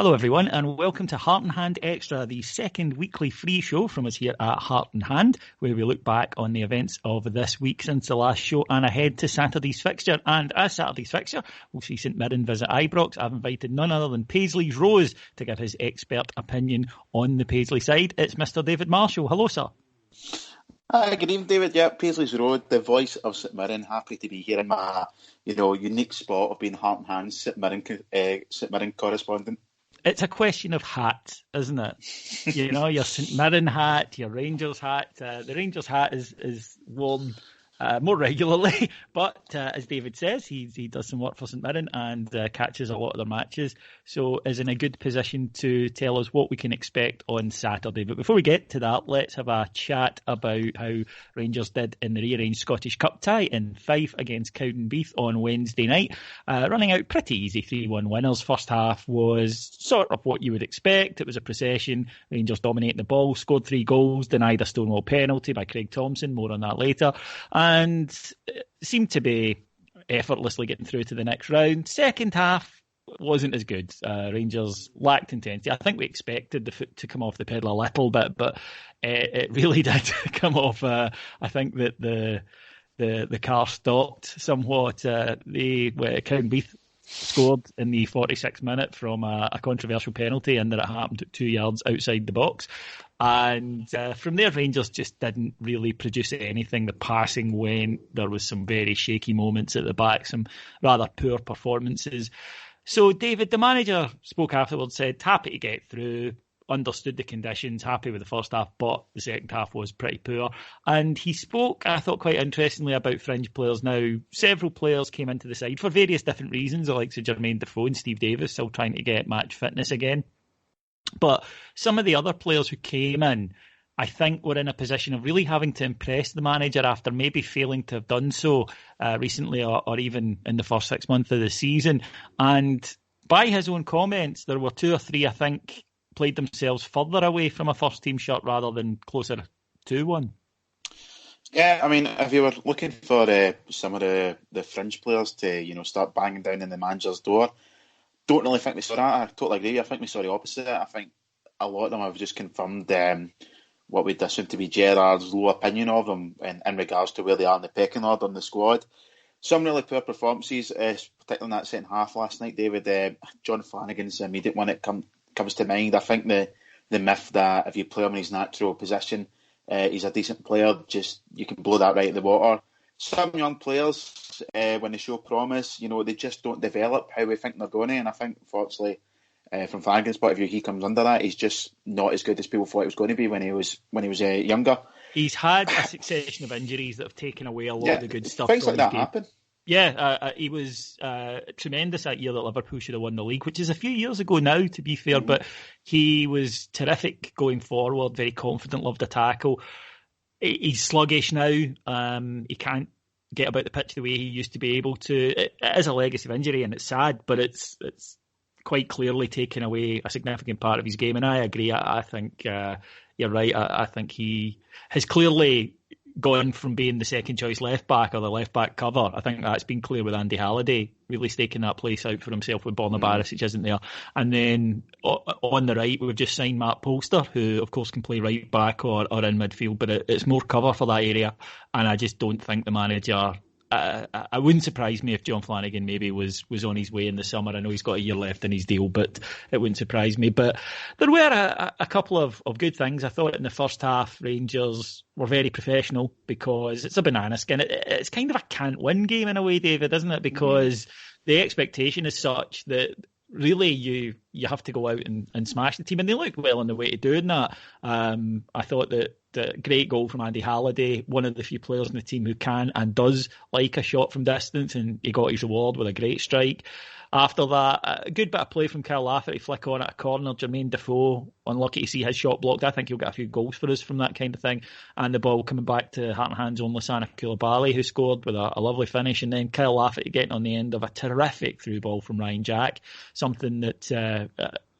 Hello everyone and welcome to Heart and Hand Extra, the second weekly free show from us here at Heart and Hand, where we look back on the events of this week since the last show and ahead to Saturday's fixture. And as Saturday's fixture, we'll see St Mirren visit Ibrox. I've invited none other than Paisley's Rose to give his expert opinion on the Paisley side. It's Mr. David Marshall. Hello, sir. Hi, good evening, David. Yeah, Paisley's Road, the voice of St Mirren. Happy to be here in my, unique spot of being Heart and Hand St Mirren correspondent. It's a question of hat, isn't it? Your St Mirren hat, your Rangers hat. The Rangers hat is worn more regularly, but as David says, he does some work for St Mirren and catches a lot of their matches, so is in a good position to tell us what we can expect on Saturday. But before we get to that, let's have a chat about how Rangers did in the rearranged Scottish Cup tie in Fife against Cowdenbeath on Wednesday night, running out pretty easy 3-1 winners. First half was sort of what you would expect. It was a procession. Rangers dominating the ball, scored 3 goals, denied a Stonewall penalty by Craig Thompson, more on that later, and seemed to be effortlessly getting through to the next round. Second half wasn't as good. Rangers lacked intensity. I think we expected the foot to come off the pedal a little bit, but it really did come off. I think that the car stopped somewhat. Cowdenbeath scored in the 46th minute from a controversial penalty, and that it happened 2 yards outside the box. And from there, Rangers just didn't really produce anything. The passing went. There was some very shaky moments at the back, some rather poor performances. So David, the manager, spoke afterwards, said happy to get through, understood the conditions, happy with the first half, but the second half was pretty poor. And he spoke, I thought, quite interestingly about fringe players. Now, several players came into the side for various different reasons, the likes of Jermaine Defoe and Steve Davis still trying to get match fitness again. But some of the other players who came in, I think, were in a position of really having to impress the manager after maybe failing to have done so recently or even in the first 6 months of the season. And by his own comments, there were 2 or 3, I think, played themselves further away from a first-team shirt rather than closer to one. Yeah, I mean, if you were looking for some of the fringe players to, start banging down in the manager's door, don't really think we saw that. I totally agree. I think we saw the opposite. I think a lot of them have just confirmed what we'd assume to be Gerrard's low opinion of them in regards to where they are in the pecking order in the squad. Some really poor performances, particularly in that second half last night, David. John Flanagan's immediate one that comes to mind. I think the myth that if you play him in his natural position, he's a decent player, just you can blow that right in the water. Some young players, when they show promise, they just don't develop how we think they're going to. And I think, unfortunately, from Flanagan's point of view, he comes under that. He's just not as good as people thought he was going to be when he was younger. He's had a succession of injuries that have taken away a lot of the good stuff. Things like that happen. Yeah, he was tremendous that year that Liverpool should have won the league, which is a few years ago now, to be fair. But he was terrific going forward, very confident, loved a tackle. He's sluggish now. He can't get about the pitch the way he used to be able to. It is a legacy of injury, and it's sad, but it's quite clearly taken away a significant part of his game. And I agree. I think you're right. I think he has clearly gone from being the second choice left back or the left back cover. I think that's been clear with Andy Halliday, really staking that place out for himself with Borna Barisic isn't there. And then on the right, we've just signed Matt Polster, who of course can play right back or in midfield, but it's more cover for that area. And I just don't think the manager... it wouldn't surprise me if John Flanagan maybe was on his way in the summer. I know he's got a year left in his deal, but it wouldn't surprise me. But there were a couple of good things. I thought in the first half, Rangers were very professional because it's a banana skin. It's kind of a can't-win game in a way, David, isn't it? Because the expectation is such that really you have to go out and smash the team. And they looked well on the way to doing that. I thought that the great goal from Andy Halliday, one of the few players in the team who can and does like a shot from distance, and he got his reward with a great strike. After that, a good bit of play from Kyle Lafferty, flick on at a corner. Jermaine Defoe, unlucky to see his shot blocked. I think he'll get a few goals for us from that kind of thing. And the ball coming back to Heart and Hand's own Lasana Koulibaly, who scored with a lovely finish. And then Kyle Lafferty getting on the end of a terrific through ball from Ryan Jack, something that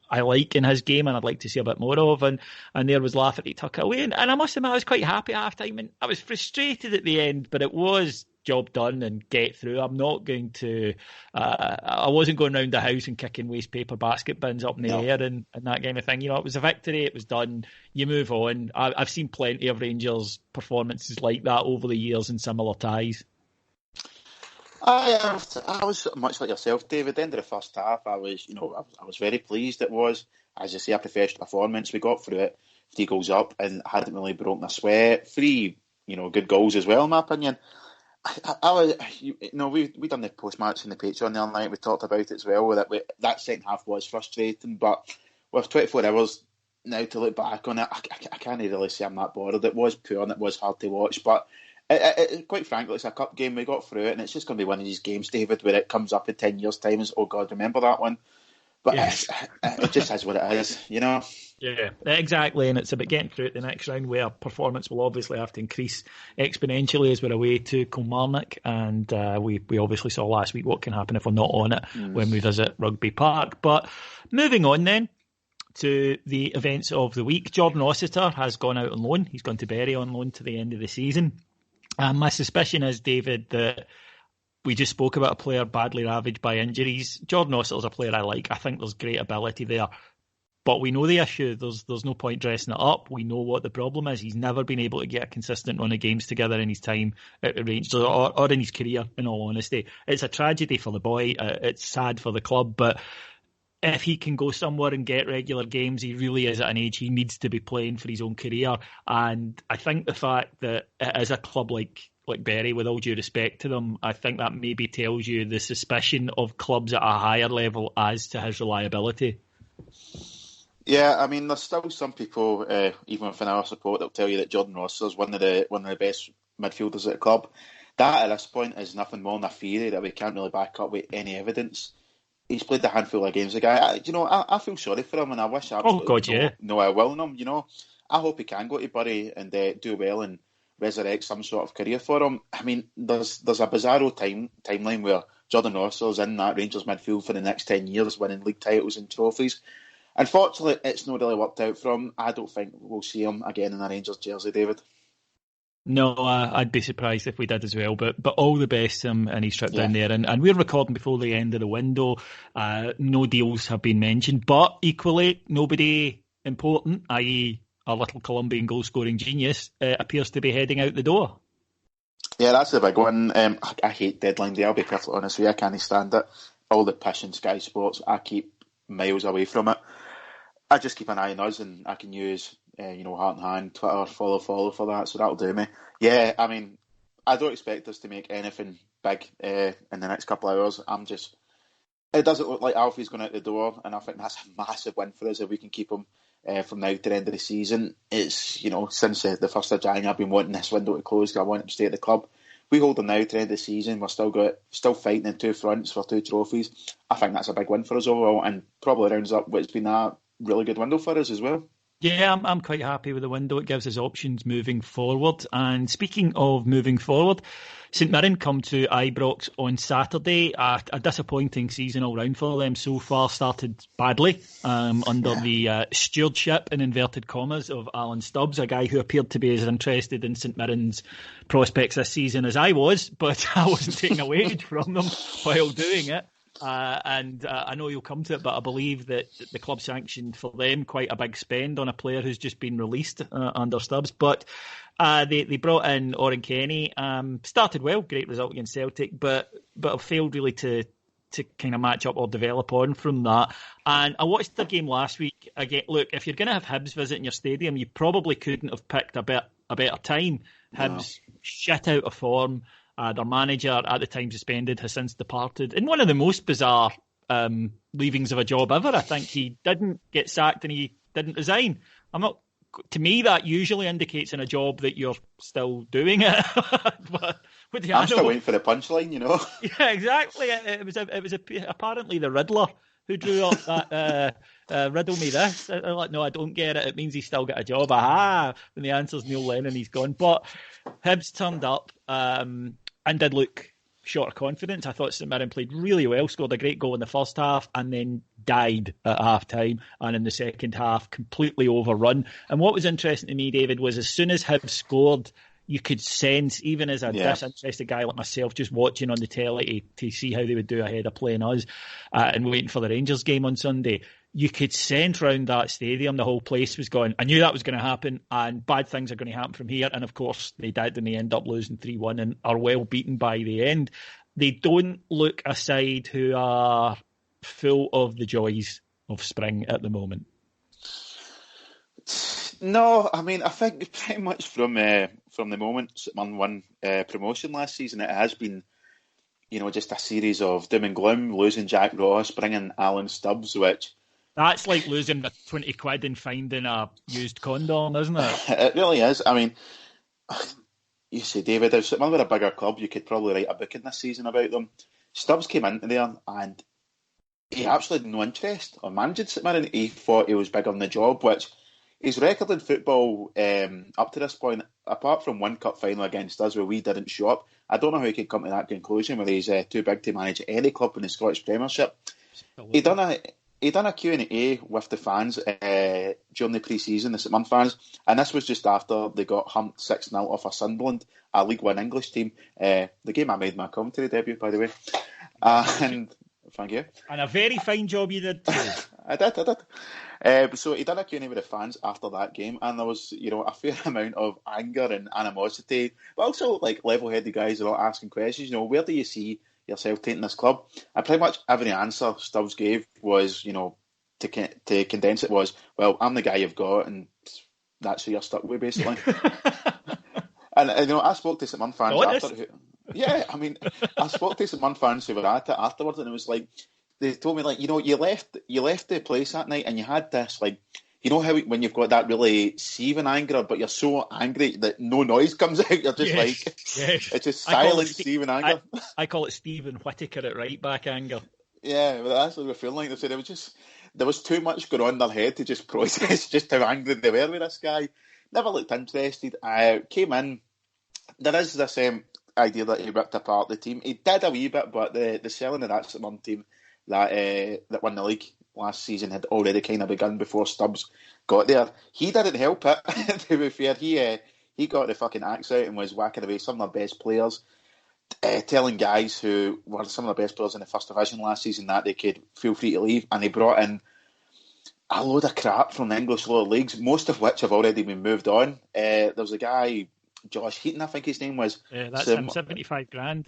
I like in his game and I'd like to see a bit more of. And there was Lafferty tuck it away. And I must admit, I was quite happy at half time. And I was frustrated at the end, but it was job done and get through. I'm not going to. I wasn't going round the house and kicking waste paper basket bins up in the air and that kind of thing. You know, it was a victory. It was done. You move on. I've seen plenty of Rangers performances like that over the years in similar ties. I was much like yourself, David. At the end of the first half, I was very pleased. It was, as you say, a professional performance. We got through it, 3 goals up, and hadn't really broken a sweat. 3, good goals as well, in my opinion. We done the post match in the Patreon the other night. We talked about it as well. That second half was frustrating, but with 24 hours now to look back on it, I can't really say I'm that bothered. It was poor and it was hard to watch, but. Quite frankly, it's a cup game. We got through it, and it's just going to be one of these games, David, where it comes up in 10 years' time and oh God, remember that one? But it just is what it is, Yeah, exactly. And it's about getting through it the next round, where performance will obviously have to increase exponentially as we're away to Kilmarnock. And we obviously saw last week what can happen if we're not on it when we visit Rugby Park. But moving on then to the events of the week, Jordan Rossiter has gone out on loan. He's gone to Bury on loan to the end of the season. My suspicion is, David, that we just spoke about a player badly ravaged by injuries. Jordan Rossiter's a player I like. I think there's great ability there. But we know the issue. There's no point dressing it up. We know what the problem is. He's never been able to get a consistent run of games together in his time at the Rangers or in his career, in all honesty. It's a tragedy for the boy. It's sad for the club. But if he can go somewhere and get regular games, he really is at an age he needs to be playing for his own career. And I think the fact that it is a club like Bury, with all due respect to them, I think that maybe tells you the suspicion of clubs at a higher level as to his reliability. Yeah, I mean, there's still some people, even within our support, that'll tell you that Jordan Rossiter's one of the best midfielders at the club. That, at this point, is nothing more than a theory that we can't really back up with any evidence. He's played a handful of games. The guy, I feel sorry for him, and I wish absolutely no ill will in him. I hope he can go to Bury and do well and resurrect some sort of career for him. I mean, there's a bizarro timeline where Jordan Rossiter's in that Rangers midfield for the next 10 years, winning league titles and trophies. Unfortunately, it's not really worked out for him. I don't think we'll see him again in a Rangers jersey, David. No, I'd be surprised if we did as well, but all the best to him and his trip down there. And we're recording before the end of the window. No deals have been mentioned, but equally, nobody important, i.e. our little Colombian goal-scoring genius, appears to be heading out the door. Yeah, that's a big one. I hate deadline day, I'll be perfectly honest with you. I can't stand it. All the pish in Sky Sports, I keep miles away from it. I just keep an eye on us, and I can use Heart and Hand, Twitter, follow for that, so that'll do me. Yeah, I mean, I don't expect us to make anything big in the next couple of hours. It doesn't look like Alfie's going out the door, and I think that's a massive win for us if we can keep him from now to the end of the season. It's, since the 1st of January, I've been wanting this window to close because I want him to stay at the club. We hold him now to the end of the season. We're still fighting in 2 fronts for 2 trophies. I think that's a big win for us overall, and probably rounds up what's been a really good window for us as well. Yeah, I'm quite happy with the window. It gives us options moving forward. And speaking of moving forward, St Mirren come to Ibrox on Saturday. A disappointing season all round for them so far. Started badly under the stewardship, in inverted commas, of Alan Stubbs, a guy who appeared to be as interested in St Mirren's prospects this season as I was, but I wasn't taking a wage from them while doing it. And I know you'll come to it, but I believe that the club sanctioned for them quite a big spend on a player who's just been released under Stubbs. But they brought in Oren Kenny, started well, great result against Celtic, but have failed really to kind of match up or develop on from that. And I watched their game last week. Again, look, if you're going to have Hibs visiting your stadium, you probably couldn't have picked a better time. Hibs shit out of form. Their manager, at the time suspended, has since departed in one of the most bizarre leavings of a job ever. I think he didn't get sacked and he didn't resign. To me, that usually indicates in a job that you're still doing it. But I'm still waiting for the punchline, Yeah, exactly. It was apparently the Riddler who drew up that riddle me this. I'm like, no, I don't get it. It means he's still got a job. Aha! When the answer's Neil Lennon, he's gone. But Hibs turned up and did look short of confidence. I thought St Mirren played really well, scored a great goal in the first half, and then died at half-time, and in the second half, completely overrun. And what was interesting to me, David, was as soon as Hibs scored, you could sense, even as a disinterested guy like myself, just watching on the telly to see how they would do ahead of playing us and waiting for the Rangers game on Sunday, you could sense round that stadium the whole place was going, I knew that was going to happen and bad things are going to happen from here. And of course they did, and they end up losing 3-1 and are well beaten by the end. They don't look a side who are full of the joys of spring at the moment. No, I mean, I think pretty much from the moment St Mirren won promotion last season, it has been, just a series of doom and gloom, losing Jack Ross, bringing Alan Stubbs, which... That's like losing the 20 quid and finding a used condom, isn't it? It really is. I mean, you say, David, if St Mirren were a bigger club, you could probably write a book in this season about them. Stubbs came into there and he absolutely had no interest on managing St Mirren. He thought he was bigger than the job, which his record in football up to this point, apart from one cup final against us where we didn't show up, I don't know how he could come to that conclusion where he's too big to manage any club in the Scottish Premiership. He done a Q&A with the fans during the pre-season, the St Mirren fans, and this was just after they got humped 6-0 off of Sunderland, a League One English team. The game I made my commentary debut, by the way. And thank you. And a very fine job you did too. I did. So he did a Q&A with the fans after that game, and there was, a fair amount of anger and animosity, but also like level-headed guys are all asking questions. Where do you see yourself taking this club? And pretty much every answer Stubbs gave was, to condense it was, well, I'm the guy you've got, and that's who you're stuck with, basically. And I spoke to St Mirren fans after. Yeah, I mean, I spoke to St Mirren fans who were at it afterwards, and it was like, they told me, like, you left the place that night and you had this, like, how when you've got that really seething anger, but you're so angry that no noise comes out, you're just it's just silent seething anger. I call it Stephen Whittaker at right back anger. Yeah, well, that's what we're feeling like. They said there was too much going on in their head to just process just how angry they were with this guy. Never looked interested. Came in. There is this idea that he ripped apart the team. He did a wee bit, but the selling of that St Mirren team that won the league last season had already kind of begun before Stubbs got there. He didn't help it, to be fair. He got the fucking axe out and was whacking away some of their best players, telling guys who were some of the best players in the first division last season that they could feel free to leave, and he brought in a load of crap from the English lower leagues, most of which have already been moved on. There was a guy, Josh Heaton, I think his name was. That's him, 75 grand.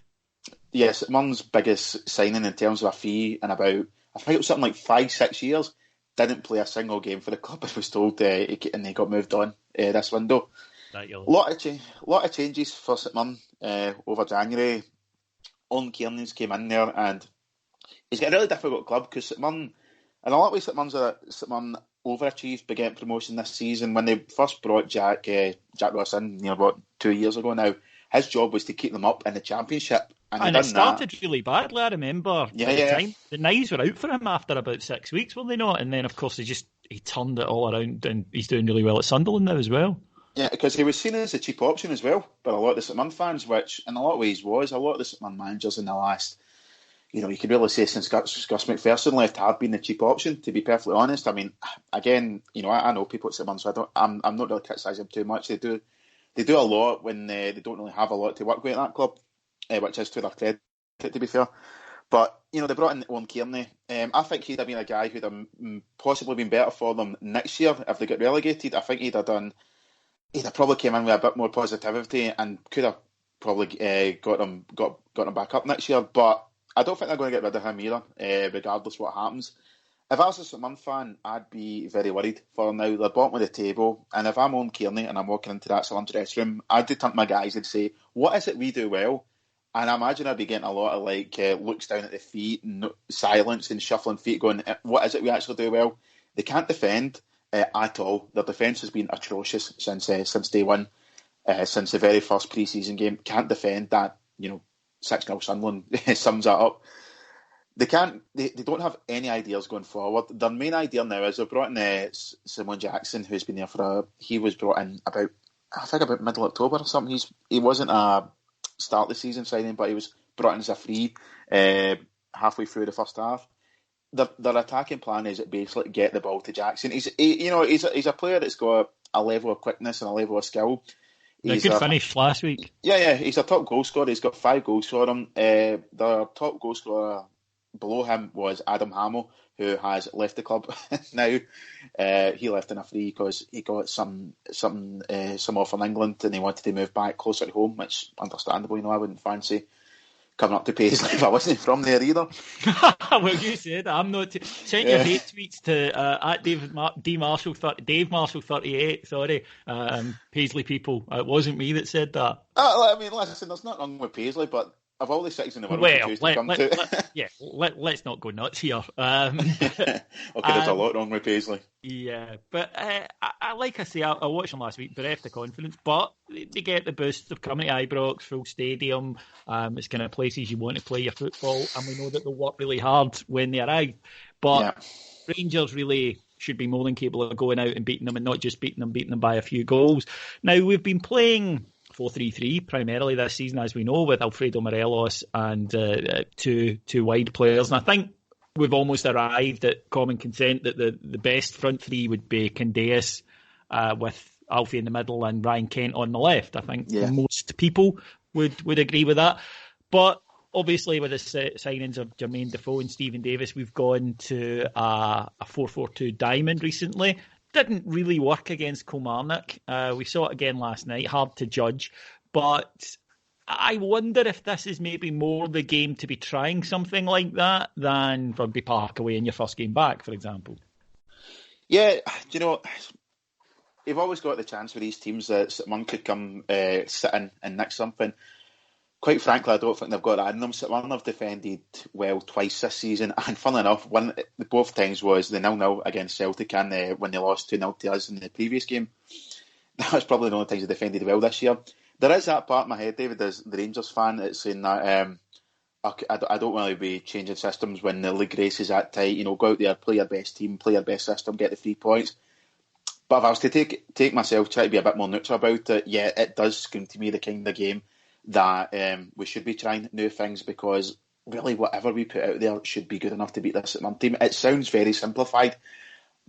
Yes, Mirren's biggest signing in terms of a fee in about, I think it was something like 5-6 years. Didn't play a single game for the club, I was told, and he got moved on this window. A lot of changes for St Mirren over January. Owen Kearney's came in there, and he's got a really difficult club because St Mirren, in a lot of ways, St Mirren overachieved by getting promotion this season. When they first brought Jack Ross in, about 2 years ago now, his job was to keep them up in the Championship. And it started really badly, I remember. Yeah, at the time. The knives were out for him after about 6 weeks, were they not? And then, of course, he turned it all around, and he's doing really well at Sunderland now as well. Yeah, because he was seen as a cheap option as well by a lot of the St Mirren fans, which in a lot of ways was. A lot of the St Mirren managers in the last, you could really say since Gus McPherson left, have been the cheap option, to be perfectly honest. I mean, again, I know people at St Mirren, so I'm not really criticising them too much. They do a lot when they don't really have a lot to work with at that club, which is to their credit, to be fair. But, they brought in Owen Kearney. I think he'd have been a guy who'd have possibly been better for them next year if they got relegated. I think he'd have probably came in with a bit more positivity and could have probably got them back up next year. But I don't think they're going to get rid of him either, regardless what happens. If I was a St Mirren fan, I'd be very worried for them now. They're bottom of the table, and if I'm Owen Kearney and I'm walking into that St Mirren dressing room, I'd turn to my guys and say, what is it we do well? And I imagine I'd be getting a lot of looks down at the feet and silence and shuffling feet going, what is it we actually do well? They can't defend at all. Their defence has been atrocious since day one, since the very first pre-season game. Can't defend that, 6-0 Sunderland sums that up. They don't have any ideas going forward. Their main idea now is they've brought in Simon Jackson, who's been there he was brought in about middle October or something. He wasn't a start of the season signing, but he was brought in as a free halfway through the first half. Their attacking plan is basically get the ball to Jackson. He's a player that's got a level of quickness and a level of skill. A good finish last week. Yeah, he's a top goal scorer. He's got 5 goals for him. The top goal scorer below him was Adam Hamill, who has left the club now. He left in a free because he got some offer in England and he wanted to move back closer to home, which is understandable. I wouldn't fancy coming up to Paisley if I wasn't from there either. Well, you said I'm not. Send your hate tweets to at Dave Marshall 38. Sorry, Paisley people. It wasn't me that said that. I mean, listen, there's nothing wrong with Paisley, but of all the cities in the world to choose to come to... let's not go nuts here. Okay, there's a lot wrong with Paisley. Yeah, but I like I say, I watched them last week, bereft of confidence, but they get the boost of coming to Ibrox, full stadium. It's kind of places you want to play your football, and we know that they'll work really hard when they arrive. But Rangers really should be more than capable of going out and beating them, and not just beating them by a few goals. Now, we've been playing 4-3-3 primarily this season, as we know, with Alfredo Morelos and two wide players. And I think we've almost arrived at common consent that the best front three would be Candeas with Alfie in the middle and Ryan Kent on the left. I think most people would agree with that. But obviously, with the signings of Jermaine Defoe and Stephen Davis, we've gone to a 4-4-2 diamond recently. Didn't really work against Kilmarnock. We saw it again last night. Hard to judge. But I wonder if this is maybe more the game to be trying something like that than Rugby Park away in your first game back, for example. Yeah, you've always got the chance with these teams that someone could come sit in and nick something. Quite frankly, I don't think they've got that in them. One have defended well twice this season, and funnily enough, both times was the 0-0 against Celtic and when they lost 2-0 to us in the previous game. That was probably the only times they defended well this year. There is that part of my head, David, as the Rangers fan, that's saying that I don't want to be changing systems when the league race is that tight. Go out there, play your best team, play your best system, get the 3 points. But if I was to take myself, try to be a bit more neutral about it, yeah, it does scream to me the kind of game that we should be trying new things, because really whatever we put out there should be good enough to beat this Sitman team. It sounds very simplified,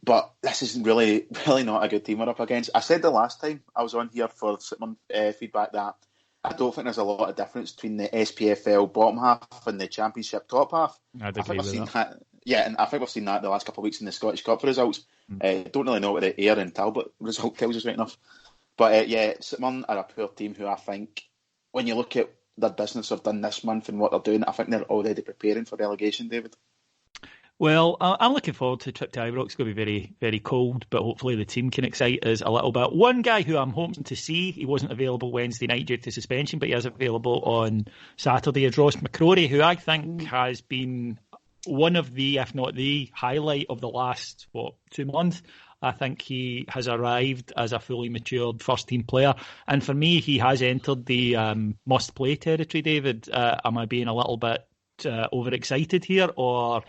but this is really not a good team we're up against. I said the last time I was on here for Sitman feedback that I don't think there's a lot of difference between the SPFL bottom half and the Championship top half. I think we've seen that. Yeah, and I think we've seen that the last couple of weeks in the Scottish Cup results. Don't really know what the Ayr and Talbot result tells us right enough. But Sitman are a poor team who I think, when you look at their business they've done this month and what they're doing, I think they're already preparing for relegation, David. Well, I'm looking forward to a trip to Ibrox. It's going to be very, very cold, but hopefully the team can excite us a little bit. One guy who I'm hoping to see, he wasn't available Wednesday night due to suspension, but he is available on Saturday, is Ross McCrorie, who I think has been one of the, if not the, highlight of the last, 2 months. I think he has arrived as a fully matured first-team player. And for me, he has entered the must-play territory, David. Am I being a little bit overexcited here? Or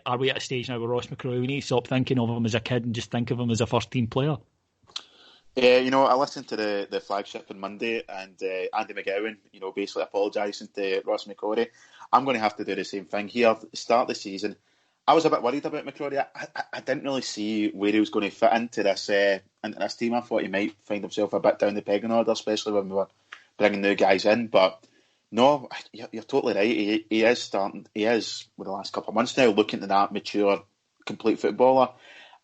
are we at a stage now where Ross McCrorie, we need to stop thinking of him as a kid and just think of him as a first-team player? Yeah, I listened to the flagship on Monday, and Andy McGowan, basically apologising to Ross McCrorie. I'm going to have to do the same thing here. Start the season, I was a bit worried about McCrorie. I didn't really see where he was going to fit into this team. I thought he might find himself a bit down the pecking order, especially when we were bringing new guys in. But no, you're totally right. He is, with the last couple of months now, looking at that mature, complete footballer.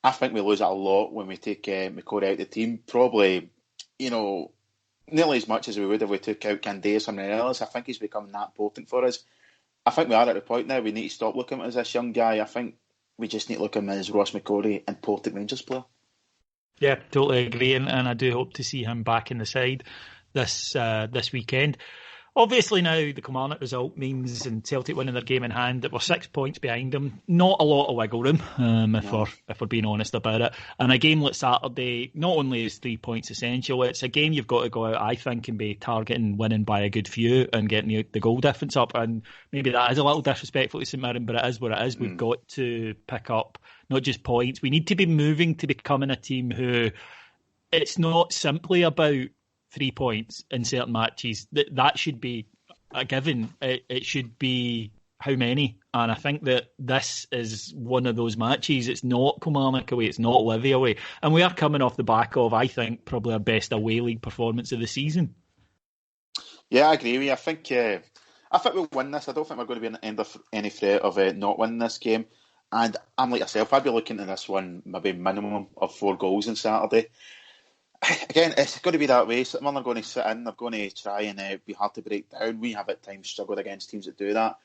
I think we lose it a lot when we take McCrorie out of the team. Probably, nearly as much as we would if we took out Candeas or something else. I think he's becoming that important for us. I think we are at the point now we need to stop looking at him as this young guy. I think we just need to look at him as Ross McCrorie, important Rangers player. Yeah, totally agree, and I do hope to see him back in the side this weekend. Obviously now the Kilmarnock result means, and Celtic winning their game in hand, that we're 6 points behind them. Not a lot of wiggle room, if we're being honest about it. And a game like Saturday, not only is 3 points essential, it's a game you've got to go out, I think, and be targeting winning by a good few and getting the goal difference up. And maybe that is a little disrespectful to St Mirren, but it is what it is. We've got to pick up not just points. We need to be moving to becoming a team who, it's not simply about 3 points in certain matches. That should be a given. It should be how many. And I think that this is one of those matches. It's not Kilmarnock away, it's not Livy away. And we are coming off the back of, I think, probably our best away league performance of the season. Yeah, I agree with you. I think we'll win this. I don't think we're going to be under any threat of not winning this game. And I'm like yourself, I'd be looking at this one maybe minimum of 4 goals on Saturday. Again, it's going to be that way. Some are going to sit in, they're going to try and be hard to break down. We have at times struggled against teams that do that.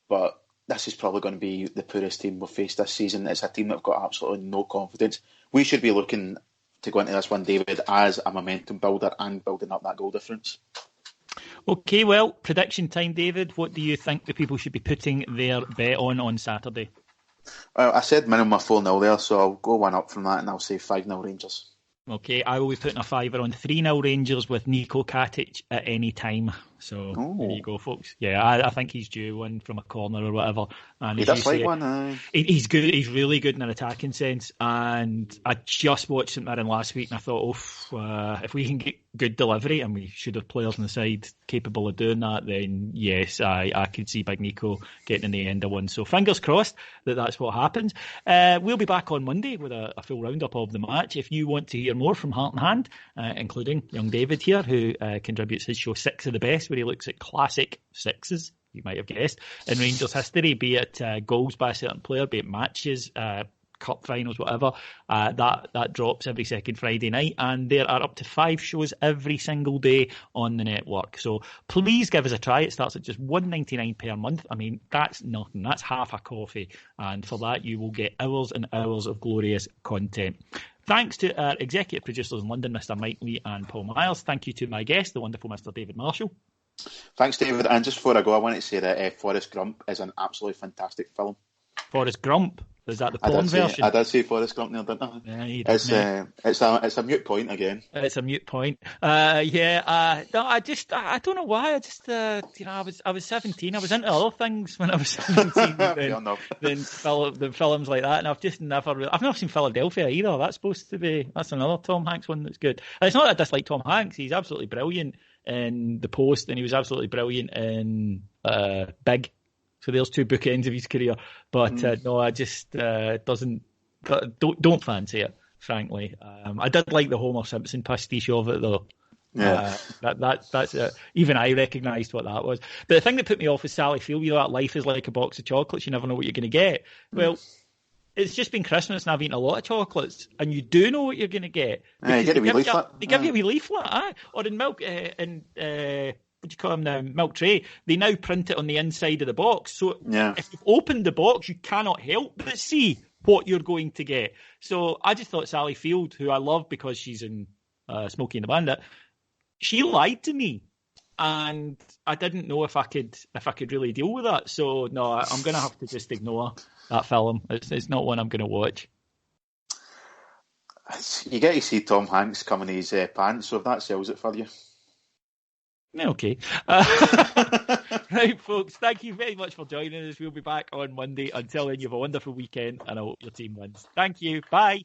But this is probably going to be the poorest team we've faced this season. It's a team that have got absolutely no confidence. We should be looking to go into this one, David, as a momentum builder and building up that goal difference. Okay, well, prediction time, David. What do you think the people should be putting their bet on Saturday? Well, I said minimum of 4-0 there, so I'll go one up from that and I'll say 5-0 Rangers. Okay, I will be putting a fiver on 3-0 Rangers with Nico Katic at any time. So there you go, folks. Yeah, I think he's due one from a corner or whatever. And he does like one. He's good. He's really good in an attacking sense. And I just watched St Mirren last week, and I thought, if we can get good delivery, and we should have players on the side capable of doing that, then yes, I could see Big Nico getting in the end of one. So fingers crossed that's what happens. We'll be back on Monday with a full roundup of the match. If you want to hear more from Heart and Hand, including young David here, who contributes his show 6 of the Best, where he looks at classic sixes, you might have guessed, in Rangers history, be it goals by a certain player, be it matches, cup finals, whatever. That drops every second Friday night, and there are up to 5 shows every single day on the network. So please give us a try. It starts at just $1.99 per month. I mean, that's nothing. That's half a coffee, and for that you will get hours and hours of glorious content. Thanks to our executive producers in London, Mr. Mike Lee and Paul Myers. Thank you to my guest, the wonderful Mr. David Marshall. Thanks, David. And just before I go, I want to say that Forrest Gump is an absolutely fantastic film. Forrest Gump? Is that the porn version? I did say Forrest Gump there, didn't I? Yeah, you did. It's a mute point again. It's a mute point. No, I don't know why. I was 17. I was into other things when I was 17 than films like that. And I've never seen Philadelphia either. That's another Tom Hanks one that's good. And it's not that I dislike Tom Hanks. He's absolutely brilliant in The Post, and he was absolutely brilliant in Big. So there's 2 bookends of his career, but no, I just don't fancy it, frankly. I did like the Homer Simpson pastiche of it, though. Yeah, that's even I recognised what that was. But the thing that put me off is Sally Field. You know, that life is like a box of chocolates. You never know what you're going to get. Well, it's just been Christmas and I've eaten a lot of chocolates, and you do know what you're going to get. You get a wee leaflet. They give you a wee leaflet, or in milk, what do you call them now? Milk tray. They now print it on the inside of the box. So if you've opened the box, you cannot help but see what you're going to get. So I just thought Sally Field, who I love because she's in Smokey and the Bandit, she lied to me, and I didn't know if I could really deal with that. So no, I'm going to have to just ignore that film. It's not one I'm going to watch. You get to see Tom Hanks come in his pants, so if that sells it for you. Okay. Right, folks, thank you very much for joining us. We'll be back on Monday. Until then, you have a wonderful weekend, and I hope your team wins. Thank you. Bye.